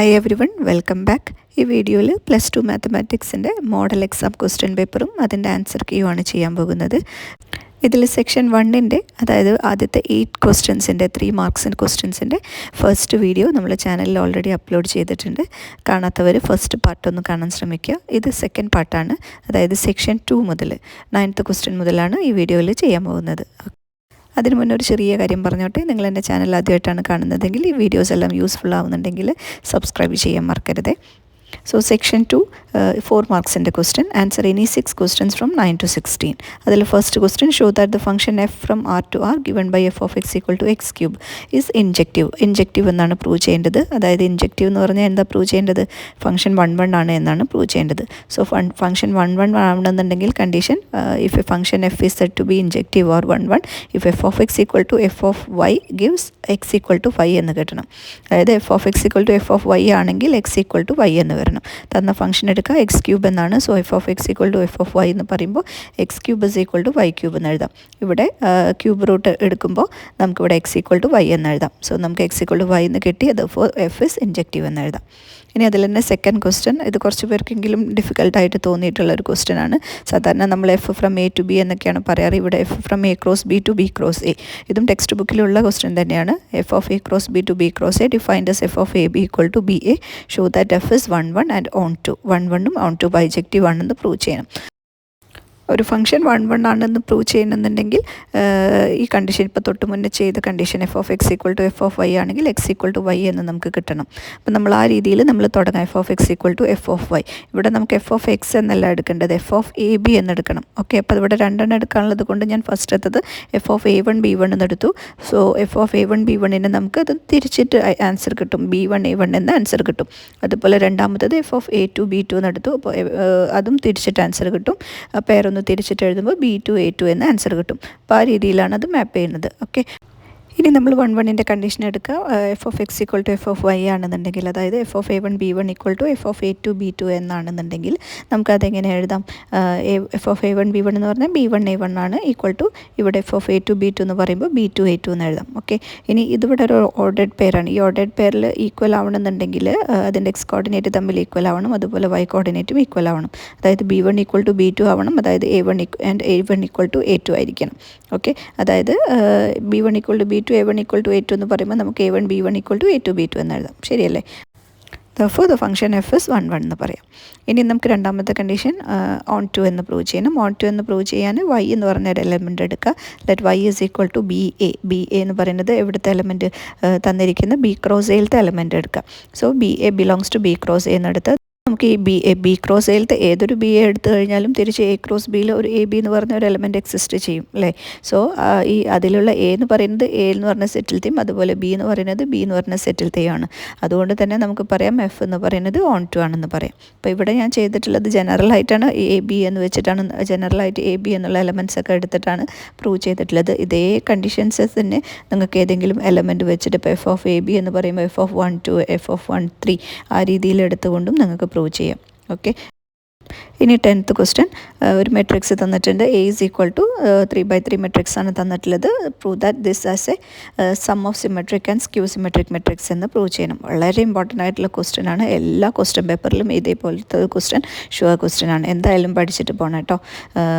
Hi every one, welcome back. ഈ വീഡിയോയിൽ +2 മാത്തമാറ്റിക്സിൻ്റെ model exam question പേപ്പറും അതിൻ്റെ ആൻസർ കീയുമാണ് ചെയ്യാൻ പോകുന്നത്. ഇതിൽ സെക്ഷൻ 1-ൻ്റെ അതായത് ആദ്യത്തെ 8 ക്വസ്റ്റ്യൻസിൻ്റെ 3 മാർക്സിൻ്റെ ക്വസ്റ്റ്യൻസിൻ്റെ ഫസ്റ്റ് വീഡിയോ നമ്മൾ ചാനലിൽ ഓൾറെഡി അപ്ലോഡ് ചെയ്തിട്ടുണ്ട്. കാണാത്തവർ ഫസ്റ്റ് പാർട്ടൊന്ന് കാണാൻ ശ്രമിക്കുക. ഇത് സെക്കൻഡ് പാർട്ടാണ്, അതായത് സെക്ഷൻ 2 മുതൽ 9th ക്വസ്റ്റ്യൻ മുതലാണ് ഈ വീഡിയോയിൽ ചെയ്യാൻ പോകുന്നത്. അതിന് മുന്നേ ഒരു ചെറിയ കാര്യം പറഞ്ഞോട്ടെ. നിങ്ങൾ എൻ്റെ ചാനൽ ആദ്യമായിട്ടാണ് കാണുന്നതെങ്കിൽ ഈ വീഡിയോസ് എല്ലാം യൂസ്ഫുൾ ആവുന്നുണ്ടെങ്കിൽ സബ്സ്ക്രൈബ് ചെയ്യാൻ മറക്കരുത്. So section 2, 4 marks in the question. Answer any 6 questions from 9 to 16. Adil first question, show that the function f from r to r given by f of x equal to x cube is injective. Injective എന്നാണ് prove ചെയ്യേണ്ടത്. അതായത് injective എന്ന് പറഞ്ഞാൽ എന്താ prove ചെയ്യേണ്ടത്? Function 1 ആണ് എന്നാണ് prove ചെയ്യേണ്ടത്. സോ ഫംഗ്ഷൻ 1 ആവണമെന്നുണ്ടെങ്കിൽ condition if a function f is said to be injective or 1 if f of x equal to f of y gives x equal to 5 എന്ന് കിട്ടണം. അതായത് f of x equal to f of y ആണെങ്കിൽ x equal to y എന്ന് വരണം. തന്ന function എടുക്കുക, x cube എന്നാണ്. So f of x equal to f of y എന്ന് പറയുമ്പോൾ x cube is equal to y cube എന്ന് എഴുതാം. ഇവിടെ ക്യൂബ് റൂട്ട് എടുക്കുമ്പോൾ നമുക്കിവിടെ എക്സ് ഈക്വൽ ടു വൈ എന്ന് എഴുതാം. സോ നമുക്ക് എക്സ് ഈക്വൽ ടു വൈ എന്ന് കിട്ടി. അത് എഫ് ഇസ് ഇൻജക്റ്റീവ് എന്ന് എഴുതാം. ഇനി അതിൽ തന്നെ സെക്കൻഡ് ക്വസ്റ്റ്യൻ, ഇത് കുറച്ച് പേർക്കെങ്കിലും ഡിഫിക്കൽട്ടായിട്ട് തോന്നിയിട്ടുള്ളൊരു ക്വസ്റ്റ്യൻ ആണ്. സാധാരണ നമ്മൾ f from A to B എന്നൊക്കെയാണ് പറയാറ്. ഇവിടെ f from A cross B to B cross A. ഇതും ടെക്സ്റ്റ് ബുക്കിലുള്ള ക്വസ്റ്റ്യൻ തന്നെയാണ്. F of A cross B to B cross A defined as f of A B equal to B A. Show that f is 1 and onto. 1 onto bijective ആണെന്ന് prove ചെയ്യണം. ഒരു function 1 ആണെന്ന് prove ചെയ്യണമെന്നുണ്ടെങ്കിൽ ഈ condition ഇപ്പോൾ തൊട്ട് മുന്നേ ചെയ്ത condition f of x equal to f of y ആണെങ്കിൽ എക്സ് ഈക്വൽ ടു വൈ എന്ന് നമുക്ക് കിട്ടണം. അപ്പം നമ്മൾ ആ രീതിയിൽ നമ്മൾ തുടങ്ങാം. F of x equal to f of y. ഇവിടെ നമുക്ക് എഫ് ഓഫ് എക്സ് എന്നല്ല എടുക്കേണ്ടത്, എഫ് ഓഫ് എ ബി എന്നെടുക്കണം. ഓക്കെ, അപ്പോൾ ഇവിടെ രണ്ടെണ്ണം എടുക്കാനുള്ളത് കൊണ്ട് ഞാൻ ഫസ്റ്റ് എടുത്തത് എഫ് ഓഫ് A1 B1 എന്നെടുത്തു. So f of A1 B1 നമുക്ക് അത് തിരിച്ചിട്ട് ആൻസർ കിട്ടും, B1 A1 എന്ന ആൻസർ കിട്ടും. അതുപോലെ രണ്ടാമത്തത് എഫ് ഓഫ് A2 B2 എന്നെടുത്തു. അപ്പോൾ അതും തിരിച്ചിട്ട് ആൻസർ കിട്ടും. പേരൊന്ന് തിരിച്ചിട്ട് എഴുതുമ്പോൾ B2 A2 എന്ന ആൻസർ കിട്ടും. അപ്പോൾ ആ രീതിയിലാണ് അത് മാപ്പ് ചെയ്യുന്നത്. ഓക്കെ, ഇനി നമ്മൾ 1 കണ്ടീഷൻ എടുക്കുക. F of x equal to f of y ആണെന്നുണ്ടെങ്കിൽ, അതായത് f of A1 B1 equal to f of A2 B2 എന്നാണെന്നുണ്ടെങ്കിൽ നമുക്കതെങ്ങനെ എഴുതാം? എഫ് ഓഫ് A1 B1 എന്ന് പറഞ്ഞാൽ B1 A1 ആണ് ഈക്വൽ ടു ഇവിടെ എഫ് ഓഫ് A2 B2 എന്ന് പറയുമ്പോൾ B2 A2 എന്ന് എഴുതാം. ഓക്കെ, ഇനി ഇതിവിടെ ഒരു ഓർഡേഡ് പെയറാണ്. ഈ ഓർഡേഡ് പെയറിൽ ഈക്വൽ ആവണമെന്നുണ്ടെങ്കിൽ അതിൻ്റെ എക്സ് കോർഡിനേറ്റ് തമ്മിൽ ഈക്വൽ ആവണം, അതുപോലെ വൈ കോർഡിനേറ്റും ഈക്വൽ ആവണം. അതായത് B1 ഈക്വൽ ടു B2 ആവണം, അതായത് A1 and A1 equal to A2 ആയിരിക്കണം. ഓക്കെ, അതായത് B1 equal to B2 A1 equal to A2 എന്ന് പറയുമ്പോൾ നമുക്ക് A1 B1 equal to A2 B2 എന്ന് എഴുതാം. ശരിയല്ലേ? therefore the function f is 1 എന്ന് പറയാം. ഇനി നമുക്ക് രണ്ടാമത്തെ കണ്ടീഷൻ ഓൺ ടു എന്ന് പ്രൂവ് ചെയ്യണം. ഓൺ ടു എന്ന് പ്രൂവ് ചെയ്യാൻ y എന്ന് പറഞ്ഞ ഒരു എലമെൻറ്റ് എടുക്കുക. Let y is equal to B a എന്ന് പറയുന്നത് എവിടുത്തെ എലമെൻറ്റ് തന്നിരിക്കുന്ന ബി ക്രോസ് എയിലത്തെ എലമെൻറ്റ് എടുക്കുക. So b a belongs to B cross a എന്നെടുത്ത് നമുക്ക് ഈ ബി ക്രോസ് എയിലത്തെ ഏതൊരു ബി എ എടുത്തു കഴിഞ്ഞാലും തിരിച്ച് എ ക്രോസ് ബിയിൽ ഒരു എ ബി എന്ന് പറഞ്ഞ ഒരു എലമെൻറ്റ് എക്സിസ്റ്റ് ചെയ്യും അല്ലേ? സോ ഈ അതിലുള്ള എ എന്ന് പറയുന്നത് എ എന്ന് പറഞ്ഞ സെറ്റിൽത്തെയും അതുപോലെ ബി എന്ന് പറയുന്നത് ബി എന്ന് പറഞ്ഞ സെറ്റിൽത്തെയും ആണ്. അതുകൊണ്ട് തന്നെ നമുക്ക് പറയാം എഫ് എന്ന് പറയുന്നത് ഓൺ ടു ആണെന്ന് പറയാം. അപ്പോൾ ഇവിടെ ഞാൻ ചെയ്തിട്ടുള്ളത് ജനറലായിട്ടാണ് എ ബി എന്ന് വെച്ചിട്ടാണ്, ജനറലായിട്ട് എ ബി എന്നുള്ള എലമെൻറ്റ്സ് ഒക്കെ എടുത്തിട്ടാണ് പ്രൂവ് ചെയ്തിട്ടുള്ളത്. ഇതേ കണ്ടീഷൻസ് തന്നെ നിങ്ങൾക്ക് ഏതെങ്കിലും എലമെൻറ്റ് വെച്ചിട്ട് ഇപ്പോൾ എഫ് ഓഫ് എ ബി എന്ന് പറയുമ്പോൾ എഫ് ഓഫ് 1 2 എഫ് ഓഫ് 1 3 ആ രീതിയിൽ എടുത്തുകൊണ്ടും നിങ്ങൾക്ക് പ്രൂവ് ചെയ്യാം. ഓക്കെ, ഇനി 10th ക്വസ്റ്റ്യൻ, ഒരു മെട്രിക്സ് തന്നിട്ടുണ്ട്. A is equal to 3/3 matrix ആണ് തന്നിട്ടുള്ളത്. Prove that this as a sum of symmetric and skew symmetric matrix എന്ന് പ്രൂവ് ചെയ്യണം. വളരെ ഇമ്പോർട്ടൻ്റ് ആയിട്ടുള്ള ക്വസ്റ്റ്യൻ ആണ്. എല്ലാ ക്വസ്റ്റ്യൻ പേപ്പറിലും ഇതേപോലത്തെ ക്വസ്റ്റ്യൻ ഷുവർ ക്വസ്റ്റ്യൻ ആണ്. എന്തായാലും പഠിച്ചിട്ട് പോകണം കേട്ടോ.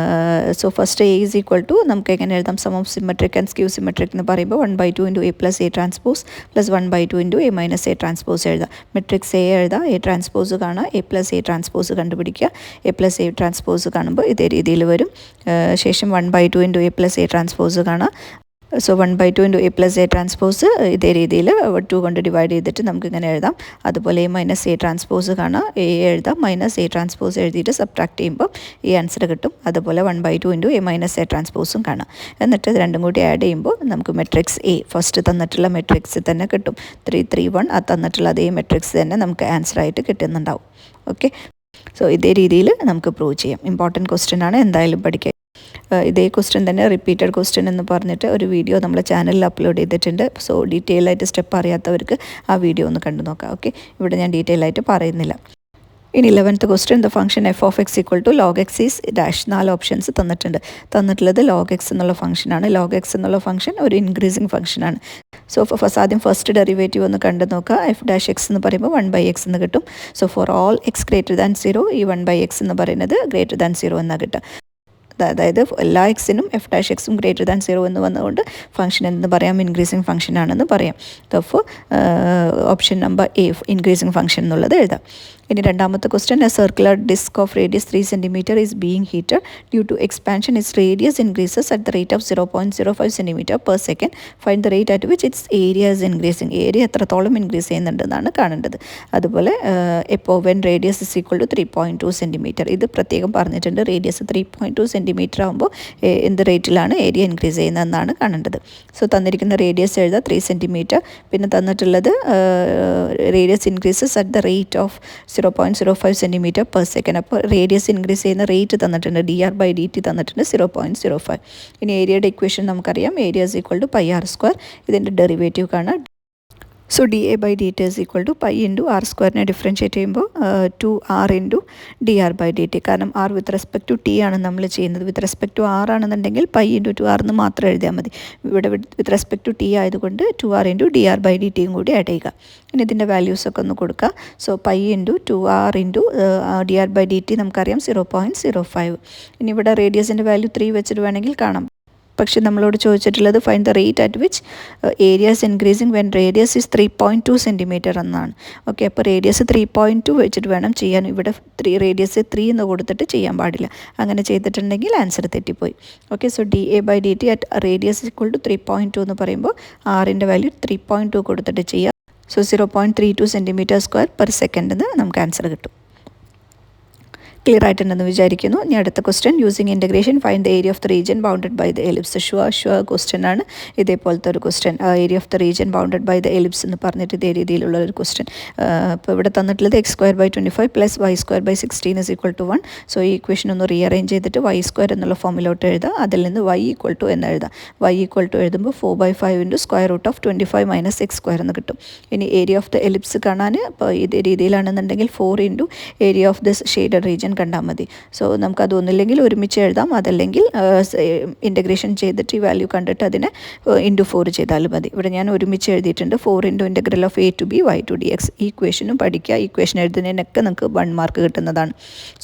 So first a is equal to നമുക്ക് എങ്ങനെ എഴുതാം? Sum of symmetric and skew symmetric എന്ന് പറയുമ്പോൾ 1/2 into a plus a transpose plus 1/2 into a minus a transpose എഴുതാം. മെട്രിക്സ് എ എഴുതാം, എ ട്രാൻസ്പോസ് കാണാം, എ പ്ലസ് എ ട്രാൻസ്പോസ് കണ്ടുപിടിക്കുക. A plus a transpose കാണുമ്പോൾ ഇതേ രീതിയിൽ വരും. ശേഷം 1/2 into a plus a transpose കാണാം. So 1/2 into a plus a transpose ഇതേ രീതിയിൽ 2 കൊണ്ട് ഡിവൈഡ് ചെയ്തിട്ട് നമുക്ക് ഇങ്ങനെ എഴുതാം. അതുപോലെ എ മൈനസ് എ ട്രാൻസ്പോസ് കാണാം, എ എഴുതാം, മൈനസ് എ ട്രാൻസ്പോസ് എഴുതിയിട്ട് സബ്ട്രാക്ട് ചെയ്യുമ്പോൾ ഈ ആൻസർ കിട്ടും. അതുപോലെ 1/2 ഇൻറ്റു എ മൈനസ് എ ട്രാൻസ്പോസും കാണാം. എന്നിട്ട് ഇത് രണ്ടും കൂടി ആഡ് ചെയ്യുമ്പോൾ നമുക്ക് മെട്രിക്സ് എ ഫസ്റ്റ് തന്നിട്ടുള്ള മെട്രിക്സ് തന്നെ കിട്ടും. 3 3 1 ആ തന്നിട്ടുള്ള അതേ മെട്രിക്സ് തന്നെ നമുക്ക് ആൻസറായിട്ട് കിട്ടുന്നുണ്ടാവും. ഓക്കെ, സോ ഇതേ രീതിയിൽ നമുക്ക് പ്രൂവ് ചെയ്യാം. ഇമ്പോർട്ടൻറ്റ് ക്വസ്റ്റ്യൻ ആണ്, എന്തായാലും പഠിക്കുക. ഇതേ ക്വസ്റ്റ്യൻ തന്നെ റിപ്പീറ്റഡ് ക്വസ്റ്റ്യൻ എന്ന് പറഞ്ഞിട്ട് ഒരു വീഡിയോ നമ്മുടെ ചാനലിൽ അപ്ലോഡ് ചെയ്തിട്ടുണ്ട്. സോ ഡീറ്റെയിൽ ആയിട്ട് സ്റ്റെപ്പ് അറിയാത്തവർക്ക് ആ വീഡിയോ ഒന്ന് കണ്ടു നോക്കാം. ഓക്കെ, ഇവിടെ ഞാൻ ഡീറ്റെയിൽ ആയിട്ട് പറയുന്നില്ല. ഇനി 11th question the function f of x equal to log x is dash 4 options തന്നിട്ടുള്ളത് ലോഗ് എക്സ് എന്നുള്ള ഫംഗ്ഷനാണ്. ലോഗ് എക്സ് എന്നുള്ള ഫംഗ്ഷൻ ഒരു ഇൻക്രീസിങ് ഫംഗ്ഷനാണ്. സോ ആദ്യം ഫസ്റ്റ് ഡെറിവേറ്റീവ് ഒന്ന് കണ്ടു നോക്കുക. എഫ് ഡാഷ് എക്സ് എന്ന് പറയുമ്പോൾ 1/x എന്ന് കിട്ടും. So for all X greater than 0 ഈ 1/x എന്ന് പറയുന്നത് ഗ്രേറ്റർ ദാൻ 0 എന്നാണ് കിട്ടുക. അതായത് എല്ലാ എക്സിനും എഫ് ഡാഷ് എക്സും ഗ്രേറ്റർ ദാൻ 0 എന്ന് വന്നുകൊണ്ട് ഫംഗ്ഷൻ എന്ന് പറയാം ഇൻക്രീസിങ് ഫംഗ്ഷൻ ആണെന്ന് പറയാം. അപ്പോൾ option number A increasing function എന്നുള്ളത് എഴുതാം. ഇനി രണ്ടാമത്തെ question a circular disc of radius 3 cm is being heated due to expansion its radius increases at the rate of 0.05 cm/s. Find the rate at which its area is increasing. Area എത്രത്തോളം increase ചെയ്യുന്നുണ്ടെന്നാണ് കാണേണ്ടത്. അതുപോലെ എപ്പോൾ when radius is equal to 3.2 cm ഇത് പ്രത്യേകം പറഞ്ഞിട്ടുണ്ട്. Radius 3.2 cm ആകുമ്പോൾ എന്ത് റേറ്റിലാണ് ഏരിയ ഇൻക്രീസ് ചെയ്യുന്നതെന്നാണ് കാണേണ്ടത്. സോ തന്നിരിക്കുന്ന റേഡിയസ് എഴുതുക 3 cm. പിന്നെ തന്നിട്ടുള്ളത് radius increases at the rate of 0.05 cm/s. അപ്പോൾ റേഡിയസ് ഇൻക്രീസ് ചെയ്യുന്ന റേറ്റ് തന്നിട്ടുണ്ട്. dr/dt തന്നിട്ടുണ്ട് 0.05. ഇനി ഏരിയയുടെ ഇക്വേഷൻ നമുക്കറിയാം. Area is equal to πr². ഇതിൻ്റെ ഡെറിവേറ്റീവ് കാണാം. So dA/dt is equal to pi into r²നെ ഡിഫറൻഷ്യേറ്റ് ചെയ്യുമ്പോൾ 2r into dr/dt. കാരണം r with respect to t ആണ് നമ്മൾ ചെയ്യുന്നത്. വിത്ത് റെസ്പെക്ട് ടു r ആണെന്നുണ്ടെങ്കിൽ pi into 2r എന്ന് മാത്രം എഴുതിയാൽ മതി. ഇവിടെ വിത്ത് റെസ്പെക്ട് ടു t ആയതുകൊണ്ട് 2r into dr/dtയും കൂടി ആഡ് ചെയ്യുക. ഇനി ഇതിൻ്റെ വാല്യൂസൊക്കെ ഒന്ന് കൊടുക്കുക. So pi into 2r into dr/dt നമുക്കറിയാം 0.05. ഇനി ഇവിടെ റേഡിയസിൻ്റെ വാല്യൂ 3 വെച്ചിട്ട് വേണമെങ്കിൽ കാണാം. പക്ഷെ നമ്മളോട് ചോദിച്ചിട്ടുള്ളത് find the rate at which areas increasing when radius is 3.2 cm എന്നാണ്. ഓക്കെ, അപ്പോൾ റേഡിയസ് 3.2 വെച്ചിട്ട് വേണം ചെയ്യാൻ. ഇവിടെ റേഡിയസ് 3 എന്ന് കൊടുത്തിട്ട് ചെയ്യാൻ പാടില്ല. അങ്ങനെ ചെയ്തിട്ടുണ്ടെങ്കിൽ ആൻസർ തെറ്റിപ്പോയി. Okay, so dA/dt at radius equal to 3.2 എന്ന് പറയുമ്പോൾ ആറിൻ്റെ വാല്യൂ 3.2 കൊടുത്തിട്ട് ചെയ്യുക. സോ 0.32 cm²/s എന്ന് നമുക്ക് ആൻസർ കിട്ടും. ക്ലിയർ ആയിട്ടുണ്ടെന്ന് വിചാരിക്കുന്നു. ഇനി അടുത്ത question using integration find the area of the region bounded by the ellipse. Sure question ആണ്. ഇതേപോലത്തെ ഒരു question area of the region bounded by the ellipse എന്ന് പറഞ്ഞിട്ട് ഇതേ രീതിയിലുള്ള ഒരു ക്വസ്റ്റ്യൻ. അപ്പോൾ ഇവിടെ തന്നിട്ടുള്ളത് x²/25 + y²/16 is equal to 1. So ഈ ഇക്വേഷൻ ഒന്ന് റീഅറേഞ്ച് ചെയ്തിട്ട് y² എന്നുള്ള ഫോമിലോട്ട് എഴുതാം. അതിൽ നിന്ന് y = എന്ന് എഴുതാം. y = എഴുതുമ്പോൾ 4/5 into √25 - x² എന്ന് കിട്ടും. ഇനി ഏരിയ ഓഫ് ദ എലിപ്സ് കാണാൻ ഇപ്പോൾ ഇതേ രീതിയിലാണെന്നുണ്ടെങ്കിൽ 4 into area of this shaded region കണ്ടാൽ മതി. സോ നമുക്കത് ഒന്നില്ലെങ്കിൽ ഒരുമിച്ച് എഴുതാം, അതല്ലെങ്കിൽ ഇൻ്റഗ്രേഷൻ ചെയ്തിട്ട് ഈ വാല്യൂ കണ്ടിട്ട് അതിനെ ഇൻറ്റു 4 ചെയ്താലും മതി. ഇവിടെ ഞാൻ ഒരുമിച്ച് എഴുതിയിട്ടുണ്ട്. 4 into integral of a to b y to dx. ഈ ഇക്വേഷനും പഠിക്കുക. ഈ ഇക്വേഷൻ എഴുതുന്നതിനൊക്കെ നിങ്ങൾക്ക് 1 മാർക്ക് കിട്ടുന്നതാണ്.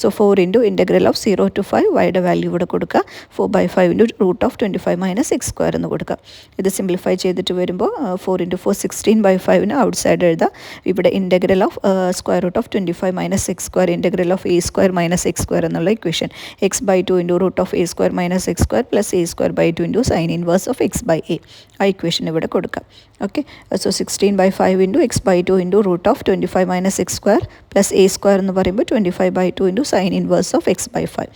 So 4 into integral of 0 to 5 വൈയുടെ വാല്യൂ ഇവിടെ കൊടുക്കുക. 4/5 into √25 - x² എന്ന് കൊടുക്കുക. ഇത് സിംപ്ലിഫൈ ചെയ്തിട്ട് വരുമ്പോൾ 4 into 4 16/5 ഔട്ട്സൈഡ് എഴുതാം. ഇവിടെ integral of √25 - x², integral of a² - x² എന്നുള്ള equation x/2 into √a² - x² plus a²/2 into sin inverse of x/a. ആ ഇക്വേഷൻ ഇവിടെ കൊടുക്കാം. Okay, so 16/5 into x/2 into √25 - x² plus a² എന്ന് പറയുമ്പോൾ 25/2 into sin inverse of x/5.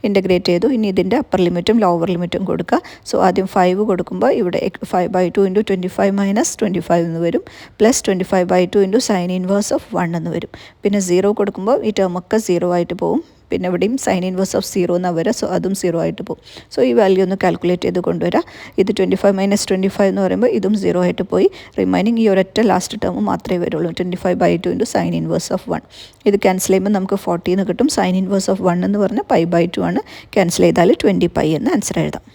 Integrate ചെയ്തു. ഇനി ഇതിൻ്റെ upper ലിമിറ്റും ലോവർ ലിമിറ്റും കൊടുക്കുക. സോ ആദ്യം 5 കൊടുക്കുമ്പോൾ ഇവിടെ 5/2 into 25 - 25 എന്ന് വരും. Plus 25/2 into sin inverse of 1 എന്ന് വരും. പിന്നെ 0 കൊടുക്കുമ്പോൾ ഈ ടേമൊക്കെ 0 ആയിട്ട് പോകും. പിന്നെ ഇവിടെയും സൈൻ ഇൻവേഴ്സ് ഓഫ് 0 എന്നാണ് വരിക. സോ അതും 0 ആയിട്ട് പോകും. സോ ഈ വാല്യൂ ഒന്ന് കാൽക്കുലേറ്റ് ചെയ്ത് കൊണ്ടുവരാം. ഇത് 25 - 25 എന്ന് പറയുമ്പോൾ ഇതും 0 ആയിട്ട് പോയി. റിമൈനിങ് ഈ ഒരൊറ്റ ലാസ്റ്റ് ടേം മാത്രമേ വരുള്ളൂ. 25/2 into സൈൻ ഇൻവേഴ്സ് ഓഫ് 1. ഇത് ക്യാൻസൽ ചെയ്യുമ്പോൾ നമുക്ക് 40 എന്ന് കിട്ടും. സൈൻ ഇൻവേഴ്സ് ഓഫ് 1 എന്ന് പറഞ്ഞാൽ π/2 ആണ്. ക്യാൻസൽ ചെയ്താൽ 20π എന്ന് ആൻസർ എഴുതാം.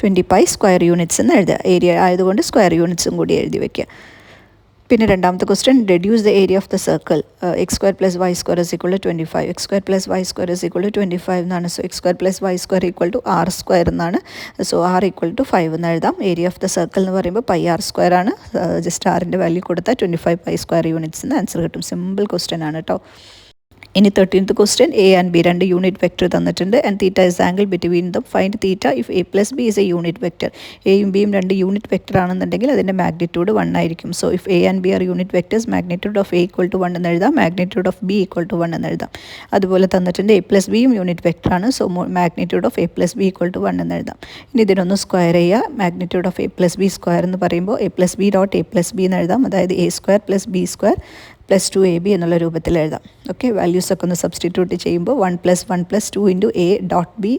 20π സ്ക്വയർ യൂണിറ്റ്സ് എന്ന് എഴുതുക. ഏരിയ ആയതുകൊണ്ട് സ്ക്വയർ യൂണിറ്റ്സും കൂടി എഴുതി വയ്ക്കുക. പിന്നെ രണ്ടാമത്തെ question reduce the area of the circle x² + y² is equal to 25. x² + y² is equal to 25 എന്നാണ്. So x² + y² equal to r² എന്നാണ്. സോ r equal to 5 എന്ന് എഴുതാം. ഏരിയ ഓഫ് ദ സർക്കിൾ എന്ന് പറയുമ്പോൾ πr² ആണ്. Just ആറിൻ്റെ value കൊടുത്താൽ 25π square units എന്ന് ആൻസർ കിട്ടും. സിമ്പിൾ ക്വസ്റ്റ്യൻ ആണ് കേട്ടോ. ഇനി 13th question A and B രണ്ട് യൂണിറ്റ് വെക്റ്റർ തന്നിട്ടുണ്ട്. And theta is angle between them. Find theta if a + b is a unit vector. എയും ബിയും രണ്ട് യൂണിറ്റ് വെക്റ്റർ ആണെന്നുണ്ടെങ്കിൽ അതിൻ്റെ മാഗ്നിറ്റ്യൂഡ് 1 ആയിരിക്കും. So if a and b are unit vectors magnitude of a = 1 എന്ന് എഴുതാം. Magnitude of b = 1 എന്ന് എഴുതാം. അതുപോലെ തന്നിട്ടുണ്ട് a + bയും യൂണിറ്റ് വെക്റ്റർ ആണ്. So magnitude of a + b = 1 എന്ന് എഴുതാം. ഇനി ഇതിനൊന്ന് സ്ക്വയർ ചെയ്യുക. Magnitude of a + b square എന്ന് പറയുമ്പോൾ a + b dot a + b എന്ന് എഴുതാം. അതായത് a² + b² പ്ലസ് 2ab എന്നുള്ള രൂപത്തിൽ എഴുതാം. ഓക്കെ, വാല്യൂസൊക്കെ ഒന്ന് സബ്സ്റ്റിറ്റ്യൂട്ട് ചെയ്യുമ്പോൾ 1 + 1 + 2 × a dot B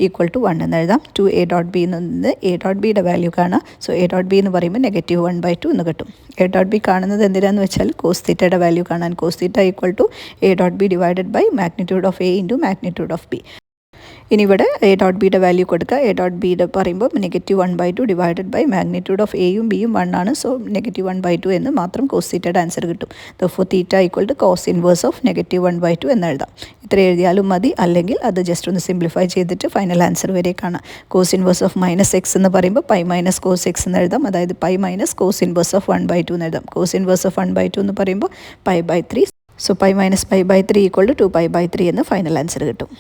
equal to 1 എന്ന് എഴുതാം. 2a ഡോട്ട് ബി എന്നത് a ഡോട്ട് ബിയുടെ വാല്യൂ കാണാം. സോ a ഡോട്ട് ബി എന്ന് പറയുമ്പോൾ -1/2 എന്ന് കിട്ടും. a ഡോട്ട് ബി കാണുന്നത് എന്തിനാന്ന് വെച്ചാൽ കോസ് തീറ്റയുടെ വാല്യൂ കാണാൻ. Cos theta equal to a dot B divided by magnitude of a × magnitude of b. ഇനി ഇവിടെ a ഡോട്ട് ബിയുടെ വാല്യൂ കൊടുക്കുക. a ഡോട്ട് ബിയുടെ പറയുമ്പോൾ -1/2 ഡിവൈഡഡ് ബൈ മാഗ്നിറ്റ്യൂഡ് ഓഫ് എയും ബിയും 1 ആണ്. സോ -1/2 എന്ന് മാത്രം കോസ് തീറ്റയുടെ ആൻസർ കിട്ടും. Therefore theta equal to cos inverse of -1/2 എന്ന് എഴുതാം. ഇത്ര എഴുതിയാലും മതി, അല്ലെങ്കിൽ അത് ജസ്റ്റ് ഒന്ന് സിംപ്ലിഫൈ ചെയ്തിട്ട് ഫൈനൽ ആൻസർ വരെ കാണാം. കോസ് ഇൻവേഴ്സ് ഓഫ് -x എന്ന് പറയുമ്പോൾ π - cos x എന്ന് എഴുതാം. അതായത് π - cos ഇൻവേഴ്സ് ഓഫ് 1/2 എന്ന് എഴുതാം. കോസ് ഇൻവേഴ്സ് ഓഫ് 1/2 എന്ന് പറയുമ്പോൾ π/3. സോ π - π/3 ഈക്വൽ ടു 2π/3 എന്ന് ഫൈനൽ ആൻസർ കിട്ടും.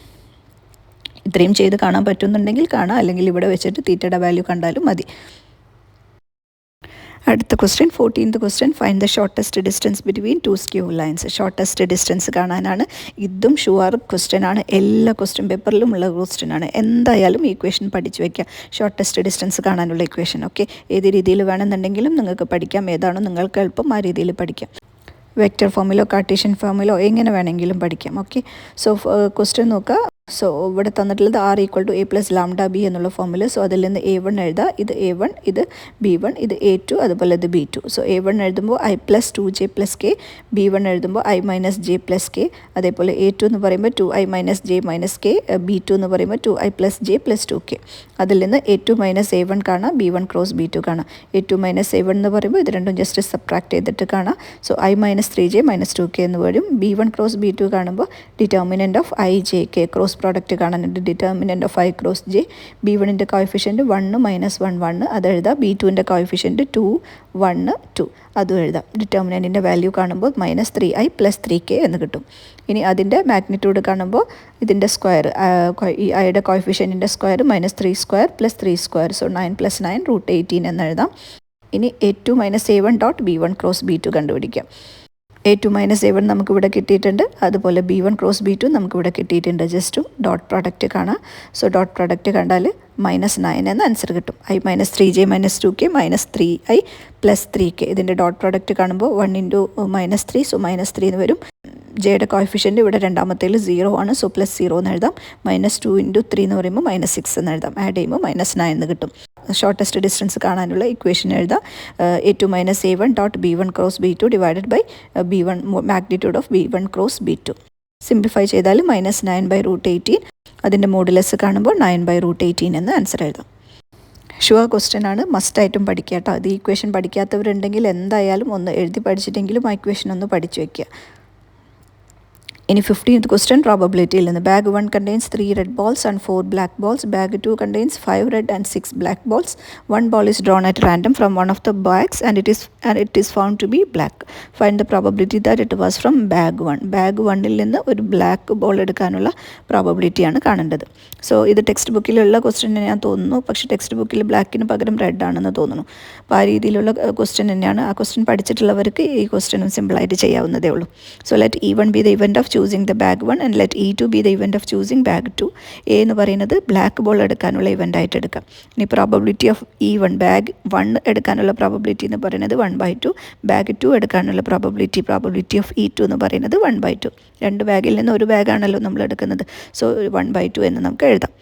ഇത്രയും ചെയ്ത് കാണാൻ പറ്റുന്നുണ്ടെങ്കിൽ കാണാം, അല്ലെങ്കിൽ ഇവിടെ വെച്ചിട്ട് തീറ്റയുടെ വാല്യൂ കണ്ടാലും മതി. അടുത്ത question 14th question, find the shortest distance between 2 skew lines. Shortest distance കാണാനാണ്. ഇതും ഷുവർ ക്വസ്റ്റ്യൻ ആണ്, എല്ലാ ക്വസ്റ്റ്യൻ പേപ്പറിലും ഉള്ള ക്വസ്റ്റ്യൻ ആണ്. എന്തായാലും ഈ ഇക്വേഷൻ പഠിച്ചു വയ്ക്കുക, ഷോർട്ടസ്റ്റ് ഡിസ്റ്റൻസ് കാണാനുള്ള ഇക്വേഷൻ. ഓക്കെ, ഏത് രീതിയിൽ വേണമെന്നുണ്ടെങ്കിലും നിങ്ങൾക്ക് പഠിക്കാം, ഏതാണോ നിങ്ങൾക്ക് എളുപ്പം ആ രീതിയിൽ പഠിക്കാം. വെക്റ്റർ ഫോമിലോ കാർട്ടീഷ്യൻ ഫോമിലോ എങ്ങനെ വേണമെങ്കിലും പഠിക്കാം. ഓക്കെ, സോ ക്വസ്റ്റ്യൻ നോക്കുക. സോ ഇവിടെ തന്നിട്ടുള്ളത് r = a + λb എന്നുള്ള ഫോമിൽ. സോ അതിൽ നിന്ന് a1 എഴുതാം. ഇത് a1, ഇത് b1, ഇത് a2, അതുപോലെ ഇത് b2. സോ a1 എഴുതുമ്പോൾ i + 2j + k, b1 എഴുതുമ്പോൾ i - j + k, അതേപോലെ a2 എന്ന് പറയുമ്പോൾ 2i - j - k, b2 എന്ന് പറയുമ്പോൾ 2i + j + 2k. അതിൽ നിന്ന് a2 - a1 കാണാം, b1 × b2 കാണാം. a2 - a1 എന്ന് പറയുമ്പോൾ ഇത് രണ്ടും ജസ്റ്റ് സബ്ട്രാക്ട് ചെയ്തിട്ട് കാണാം. സോ i - 3j - 2k എന്ന് വരും. b1 × b2 കാണുമ്പോൾ determinant of i j k, cross product കാണാനുണ്ട്. Determinant of i × j. b1ൻ്റെ കോഎഫിഷ്യൻറ്റ് 1 - 1 1 അത് എഴുതാം. b2ൻ്റെ കോഎഫിഷ്യൻറ്റ് 2 1 2 അതും എഴുതാം. ഡിറ്റർമിനൻറ്റിൻ്റെ വാല്യൂ കാണുമ്പോൾ -3i + 3k എന്ന് കിട്ടും. ഇനി അതിൻ്റെ മാഗ്നിറ്റ്യൂഡ് കാണുമ്പോൾ ഇതിൻ്റെ സ്ക്വയർ, ഈ ഐയുടെ കോഎഫിഷ്യൻറ്റിൻ്റെ സ്ക്വയർ -3² + 3². സോ 9 + 9 √18 എന്ന് എഴുതാം. ഇനി a2 - a1 dot b1 × b2 കണ്ടുപിടിക്കാം. a2 - a1 നമുക്കിവിടെ കിട്ടിയിട്ടുണ്ട്, അതുപോലെ b1 × b2 നമുക്കിവിടെ കിട്ടിയിട്ടുണ്ട്. ജസ്റ്റ് ഡോട്ട് പ്രോഡക്റ്റ് കാണാം. സോ ഡോട്ട് പ്രോഡക്റ്റ് കണ്ടാൽ -9 എന്ന ആൻസർ കിട്ടും. i - 3j - 2k -3i + 3k. ഇതിൻ്റെ ഡോട്ട് പ്രോഡക്റ്റ് കാണുമ്പോൾ 1 × -3, സോ -3 എന്ന് വരും. ജെയുടെ കോഎഫിഷ്യൻറ്റ് ഇവിടെ രണ്ടാമത്തേൽ 0 ആണ്. സോ +0 എന്ന് എഴുതാം. -2 × 3 എന്ന് പറയുമ്പോൾ -6 എന്ന് എഴുതാം. ആഡ് ചെയ്യുമ്പോൾ -9 എന്ന് കിട്ടും. ഷോർട്ടസ്റ്റ് ഡിസ്റ്റൻസ് കാണാനുള്ള ഇക്വേഷൻ എഴുതാം. a2 - a1 dot b1 × b2 divided by b1 magnitude of b1 × b2. Simplify ചെയ്താൽ -9/√18. അതിൻ്റെ മോഡുലസ് കാണുമ്പോൾ 9/√18 എന്ന് ആൻസർ എഴുതാം. ഷുവർ ക്വസ്റ്റ്യൻ ആണ്, മസ്റ്റായിട്ടും പഠിക്കുക കേട്ടോ. അത് ഈ ഇക്വേഷൻ പഠിക്കാത്തവരുണ്ടെങ്കിൽ എന്തായാലും ഒന്ന് എഴുതി പഠിച്ചിട്ടെങ്കിലും ആ ഇക്വേഷൻ ഒന്ന് പഠിച്ചു വയ്ക്കുക. ഇനി 15th ക്വസ്റ്റ്യൻ, പ്രോബബിലിറ്റിയിൽ നിന്ന്. Bag 1 contains 3 red balls and 4 black balls. Bag 2 contains 5 red and 6 black balls. One ball is drawn at random from one of the bags and it is found to be black. Find the probability that it was from bag 1. Bag 1ൽ നിന്ന് ഒരു black ball എടുക്കാനുള്ള പ്രോബബിലിറ്റിയാണ് കാണേണ്ടത്. So ഇത് text ബുക്കിലുള്ള question ഞാൻ തോന്നുന്നു, പക്ഷേ ടെക്സ്റ്റ് ബുക്കിൽ ബ്ലാക്കിന് പകരം റെഡ് ആണെന്ന് തോന്നുന്നു. അപ്പോൾ ആ രീതിയിലുള്ള ക്വസ്റ്റ്യൻ തന്നെയാണ്. ആ ക്വസ്റ്റ്യൻ പഠിച്ചിട്ടുള്ളവർക്ക് ഈ ക്വസ്റ്റ്യനും സിമ്പിളായിട്ട് ചെയ്യാവുന്നതേ ഉള്ളൂ. So let E1 be the event of choosing the bag 1 and let E2 be the event of choosing bag 2. A എന്ന് പറയുന്നത് ബ്ലാക്ക് ബോൾ എടുക്കാനുള്ള ഇവൻ്റ് ആയിട്ട് എടുക്കാം. ഇനി പ്രോബബിലിറ്റി ഓഫ് E1, ബാഗ് 1 എടുക്കാനുള്ള പ്രോബബിലിറ്റി എന്ന് പറയുന്നത് 1/2. ബാഗ് 2 എടുക്കാനുള്ള പ്രോബബിലിറ്റി ഓഫ് E2 എന്ന് പറയുന്നത് 1/2. രണ്ട് ബാഗിൽ നിന്ന് ഒരു ബാഗാണല്ലോ നമ്മൾ എടുക്കുന്നത്. സോ 1/2 എന്ന് നമുക്ക് എഴുതാം.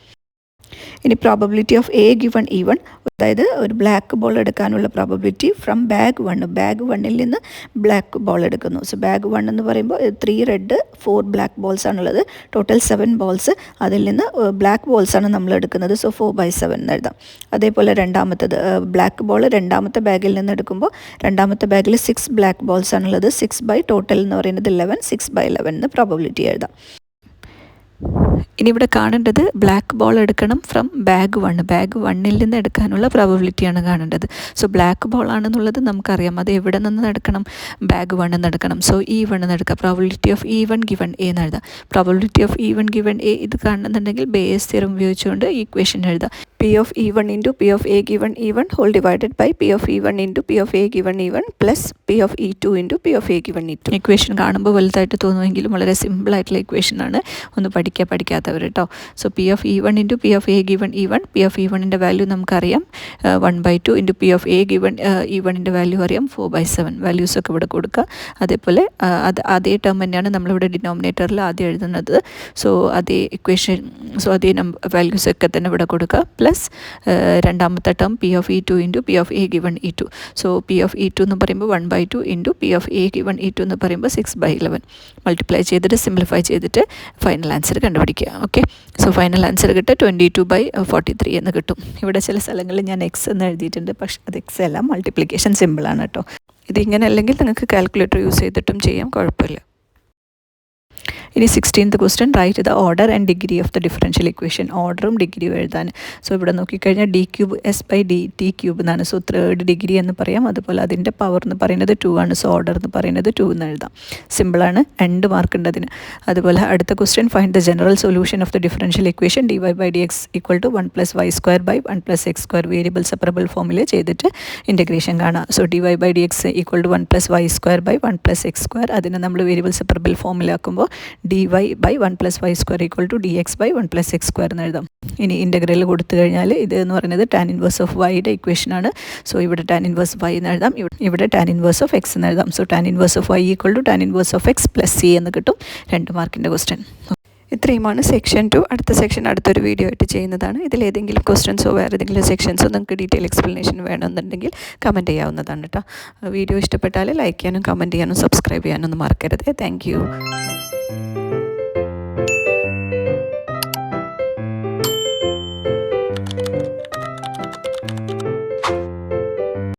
ഇനി probability of A given E1, അതായത് ഒരു ബ്ലാക്ക് ബോൾ എടുക്കാനുള്ള പ്രോബബിലിറ്റി ഫ്രം ബാഗ് 1. ബാഗ് 1ൽ നിന്ന് ബ്ലാക്ക് ബോൾ എടുക്കുന്നു. സോ ബാഗ് 1 എന്ന് പറയുമ്പോൾ 3 റെഡ് 4 ബ്ലാക്ക് ബോൾസ് ആണുള്ളത്. Total 7 balls. അതിൽ നിന്ന് ബ്ലാക്ക് ബോൾസാണ് നമ്മൾ എടുക്കുന്നത്. സോ 4/7 എന്ന് എഴുതാം. അതേപോലെ രണ്ടാമത്തത് ബ്ലാക്ക് ബോൾ രണ്ടാമത്തെ ബാഗിൽ നിന്ന് എടുക്കുമ്പോൾ രണ്ടാമത്തെ ബാഗിൽ 6 ബ്ലാക്ക് ബോൾസ് ആണുള്ളത്. 6 ടോട്ടൽ എന്ന് പറയുന്നത് 11, 6/11 എന്ന് പ്രോബബിലിറ്റി എഴുതാം. ഇനി ഇവിടെ കാണേണ്ടത് ബ്ലാക്ക് ബോൾ എടുക്കണം ഫ്രം ബാഗ് 1. ബാഗ് 1ൽ നിന്ന് എടുക്കാനുള്ള പ്രോബബിലിറ്റിയാണ് കാണേണ്ടത്. സോ ബ്ലാക്ക് ബോൾ ആണെന്നുള്ളത് നമുക്കറിയാം. അത് എവിടെ നിന്ന് എടുക്കണം? ബാഗ് 1 എന്ന് എടുക്കണം. സോ E1 എന്ന് എടുക്കുക. Probability of E1 given A എന്ന് എഴുതാം. Probability of E1 given A ഇത് കാണുന്നുണ്ടെങ്കിൽ ബേസ് തിയറം ഉപയോഗിച്ചുകൊണ്ട് ഈ ഇക്വേഷൻ എഴുതാം. P of E1 into P of A given E1 whole divided by P of E1 into P of A given E1 plus P of E2 into P of A given E2. Equation കാണുമ്പോൾ വലുതായിട്ട് തോന്നുമെങ്കിലും വളരെ സിമ്പിളായിട്ടുള്ള ഇക്വേഷനാണ്. ഒന്ന് പഠിക്കാത്തവർ കേട്ടോ. So P of E1 into P of A given E1, P of E1ൻ്റെ value നമുക്കറിയാം 1/2 into P of A given E1ൻ്റെ വാല്യൂ അറിയാം 4/7. വാല്യൂസൊക്കെ ഇവിടെ കൊടുക്കുക. അതേപോലെ അതേ ടേം തന്നെയാണ് നമ്മളിവിടെ ഡിനോമിനേറ്ററിൽ ആദ്യം എഴുതുന്നത്. സോ അതേ ഇക്വേഷൻ അതേ വാല്യൂസൊക്കെ തന്നെ ഇവിടെ കൊടുക്കുക. പ്ലസ് രണ്ടാമത്തെ term P of E2 into P of A given E2. So P of E2 എന്ന് പറയുമ്പോൾ 1/2 into P of A given E2 എന്ന് പറയുമ്പോൾ 6/11. മൾട്ടിപ്ലൈ ചെയ്തിട്ട് സിംപ്ലിഫൈ ചെയ്തിട്ട് ഫൈനൽ ആൻസർ കണ്ടുപിടിക്കുക. ഓക്കെ, സോ ഫൈനൽ ആൻസർ കിട്ടുക 22/43 എന്ന് കിട്ടും. ഇവിടെ ചില സ്ഥലങ്ങളിൽ ഞാൻ എക്സ് എന്ന് എഴുതിയിട്ടുണ്ട്, പക്ഷേ അത് എക്സ് അല്ല, മൾട്ടിപ്ലിക്കേഷൻ സിമ്പിളാണ് കേട്ടോ. ഇതിങ്ങനെ അല്ലെങ്കിൽ നിങ്ങൾക്ക് കാൽക്കുലേറ്റർ യൂസ് ചെയ്തിട്ടും ചെയ്യാം, കുഴപ്പമില്ല. ഇനി 16th question, write the order and degree of the differential equation. ഓർഡറും ഡിഗ്രിയും എഴുതാൻ. സോ ഇവിടെ നോക്കിക്കഴിഞ്ഞാൽ d³ s/dt³ എന്നാണ്. സോ 3rd ഡിഗ്രി എന്ന് പറയാം. അതുപോലെ അതിൻ്റെ പവർ എന്ന് പറയുന്നത് 2 ആണ്. സോ ഓർഡർ എന്ന് പറയുന്നത് 2 എന്ന് എഴുതാം. സിമ്പിളാണ്, 2 മാർക്ക് ഉണ്ട് അതിന്. അതുപോലെ അടുത്ത question, find the general solution of the differential equation dy/dx = 1 + y² / 1 + x². Variable separable ഫോമിൽ ചെയ്തിട്ട് ഇൻ്റഗ്രേഷൻ കാണാം. So dy/dx = 1 + y² / 1 + x². അതിനെ നമ്മൾ variable separable ഫോമിലാക്കുമ്പോൾ dy/1 + y² = dx/1 + x² എന്ന് എഴുതാം. ഇനി ഇൻ്റഗ്രൽ കൊടുത്തു കഴിഞ്ഞാൽ ഇത് എന്ന് പറയുന്നത് tan ഇൻവേഴ്സ് ഓഫ് y-യുടെ ഇക്വേഷനാണ്. സോ ഇവിടെ tan ഇൻവേഴ്സ് y എന്ന് എഴുതാം, ഇവിടെ tan ഇൻവേഴ്സ് ഓഫ് x എന്ന് എഴുതാം. So tan inverse of y = tan inverse of x + c എന്ന് കിട്ടും. 2 മാർക്കിൻ്റെ ക്വസ്റ്റ്യൻ. ഇത്രയുമാണ് സെക്ഷൻ 2. അടുത്ത സെക്ഷൻ അടുത്തൊരു വീഡിയോ ആയിട്ട് ചെയ്യുന്നതാണ്. ഇതിലേതെങ്കിലും ക്വസ്റ്റ്യൻസോ വേറെ ഏതെങ്കിലും സെക്ഷൻസോ നിങ്ങൾക്ക് ഡീറ്റെയിൽ എക്സ്പ്ലനേഷൻ വേണമെന്നുണ്ടെങ്കിൽ കമൻറ്റ് ചെയ്യാവുന്നതാണ് കേട്ടോ. വീഡിയോ ഇഷ്ടപ്പെട്ടാൽ ലൈക്ക് ചെയ്യാനും കമൻറ്റ് ചെയ്യാനും സബ്സ്ക്രൈബ് ചെയ്യാനൊന്നും മറക്കരുത്. Thank you.